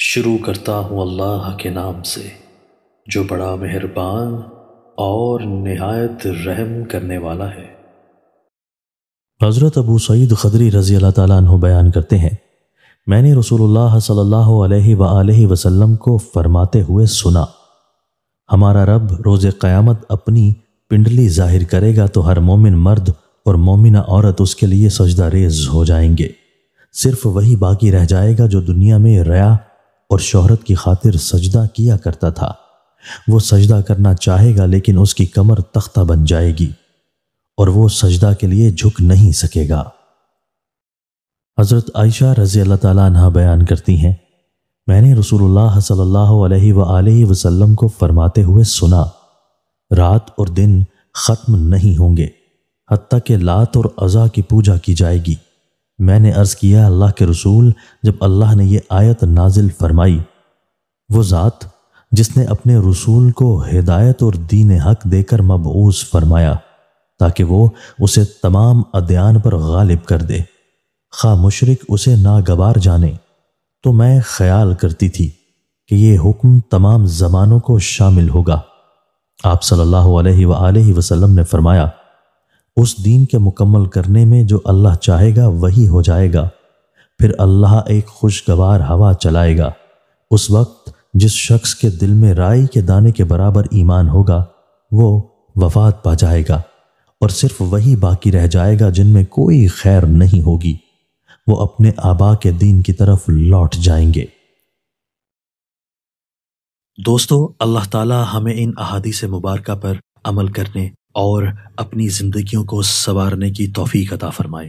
شروع کرتا ہوں اللہ کے نام سے جو بڑا مہربان اور نہایت رحم کرنے والا ہے۔ حضرت ابو سعید خدری رضی اللہ تعالیٰ عنہ بیان کرتے ہیں، میں نے رسول اللہ صلی اللہ علیہ وآلہ وسلم کو فرماتے ہوئے سنا، ہمارا رب روز قیامت اپنی پنڈلی ظاہر کرے گا تو ہر مومن مرد اور مومنہ عورت اس کے لیے سجدہ ریز ہو جائیں گے، صرف وہی باقی رہ جائے گا جو دنیا میں ریا اور شہرت کی خاطر سجدہ کیا کرتا تھا۔ وہ سجدہ کرنا چاہے گا لیکن اس کی کمر تختہ بن جائے گی اور وہ سجدہ کے لیے جھک نہیں سکے گا۔ حضرت عائشہ رضی اللہ تعالیٰ عنہ بیان کرتی ہیں، میں نے رسول اللہ صلی اللہ علیہ وآلہ وسلم کو فرماتے ہوئے سنا، رات اور دن ختم نہیں ہوں گے حتیٰ کہ لات اور عزا کی پوجا کی جائے گی۔ میں نے عرض کیا، اللہ کے رسول، جب اللہ نے یہ آیت نازل فرمائی، وہ ذات جس نے اپنے رسول کو ہدایت اور دین حق دے کر مبعوث فرمایا تاکہ وہ اسے تمام ادیان پر غالب کر دے، خواہ مشرک اسے ناگوار جانے، تو میں خیال کرتی تھی کہ یہ حکم تمام زمانوں کو شامل ہوگا۔ آپ صلی اللہ علیہ وآلہ وسلم نے فرمایا، اس دین کے مکمل کرنے میں جو اللہ چاہے گا وہی ہو جائے گا، پھر اللہ ایک خوشگوار ہوا چلائے گا۔ اس وقت جس شخص کے دل میں رائی کے دانے کے برابر ایمان ہوگا وہ وفات پا جائے گا، اور صرف وہی باقی رہ جائے گا جن میں کوئی خیر نہیں ہوگی، وہ اپنے آبا کے دین کی طرف لوٹ جائیں گے۔ دوستو، اللہ تعالی ہمیں ان احادیث مبارکہ پر عمل کرنے اور اپنی زندگیوں کو سنوارنے کی توفیق عطا فرمائے۔